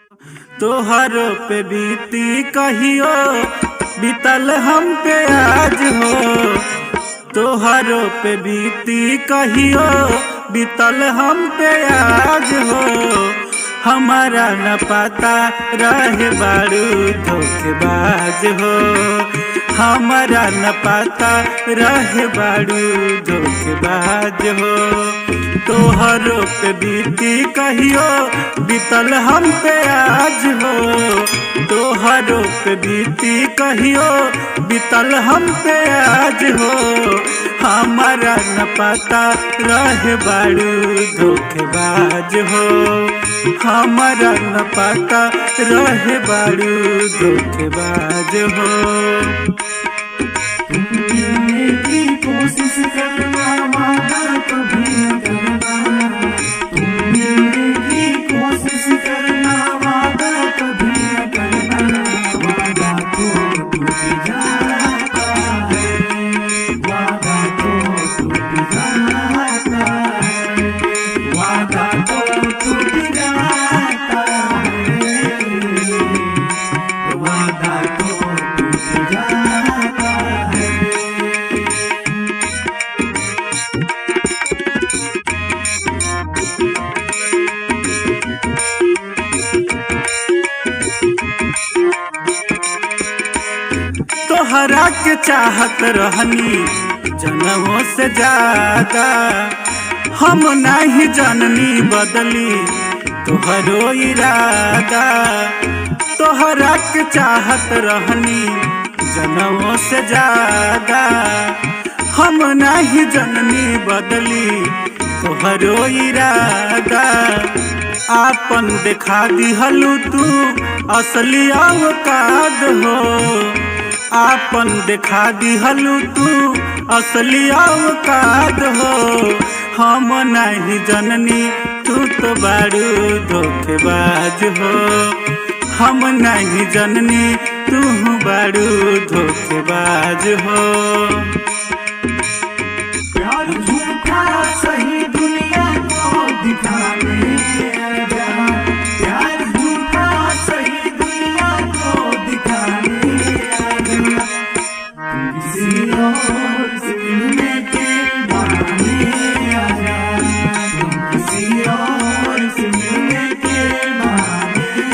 तोहरो पे बीती कहियो बीतल हम पे आज हो। तोहरो पे बीती कहियो बीतल हम पे आज हो। हमारा न पता रहे बारू धोखेबाज हो। हमारा न पता रहे बारू धोखेबाज हो। तोहरो पे बीती कहियो बीतल हम पे आज हो। तोहरो पे बीती कहियो बीतल हम पे आज हो। हमारा न पता रहे बारू धोखेबाज हो। हमारा न पता रहे बारू धोखेबाज हो। मिलने की कोशिश करना वादा कभी न करना। तुम मिलने की कोशिश करना वादा कभी न करना। वादा तो टूट जाता है। वादा तो टूट जाता है। वादा तो टूट जाता है। वादा तो टूट जाता है। तोहरा के चाहत रहनी जनमों से ज्यादा। हम नहीं जननी बदली तोहरो इरादा। तोहरा के चाहत रहनी जनमों से ज्यादा। हम नहीं जननी बदली तोहरो इरादा। आपन दिखा दिहलू तू असली औकात हो। आपन दिखा दिहलू तू असली औकात हो। हम नहीं जननी तू तो बारू धोखेबाज हो। हम नहीं जननी तू बारू धोखेबाज हो। प्यार झूठा सही दुनिया को दिखाने आजा। प्यार झूठा सही दुनिया को दिखाने आजा। तुम किसी और से मिलने के बहाने आजा। तुम किसी और से मिलने के बहाने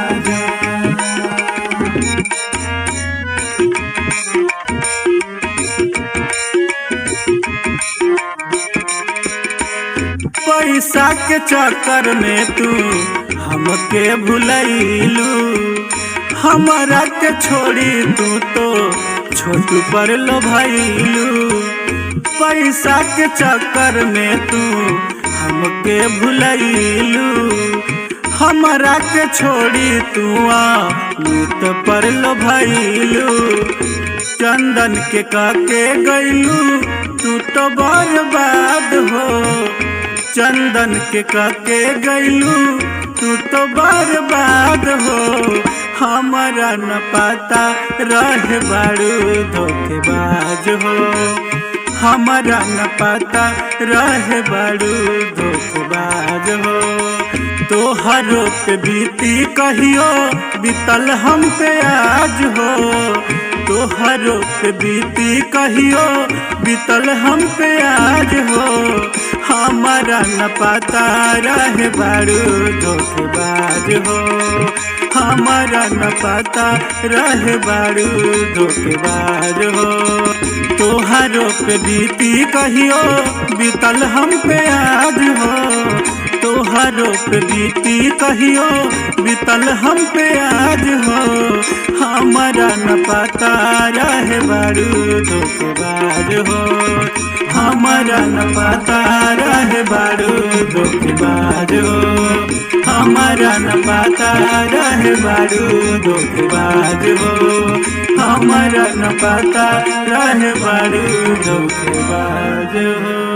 आजा। पैसा के चक्कर में तू हमके भुलैलू। हमारा के छोड़ी तू तो छोटू पर लोभैलू। पैसा के चक्कर में तू हमके भुलैलू। हमारा के छोड़ी तू मीत पर लोभैलू। चंदन के काके गैलू तू तो बर्बाद हो। चंदन के काके गैलू तू तो बर्बाद हो। हमारा न पता रहे बारू धोखेबाज हो। हमारा न पता रहे बारू धोखेबाज हो। तोहरो पे बीती कहियो बीतल हम पे आज हो। तोहरो पे बीती कहियो बीतल हम पे आज हो। हमारा न पता रहे बारू धोखेबाज हो। हमारा न पता रहे बारू धोखेबाज हो। तोहरो पे बीती कहियो बीतल हम पे आज हो। तोहरो पे बीती कहियो बीतल हम पे आज हो। हमारा न पता रहे बारू धोखेबाज हो। हमारा न पता रहे बारू धोखेबाज हो। हमारा न पता रहे बारू धोखेबाज हो। हमारा न पता रहे बारू धोखेबाज हो।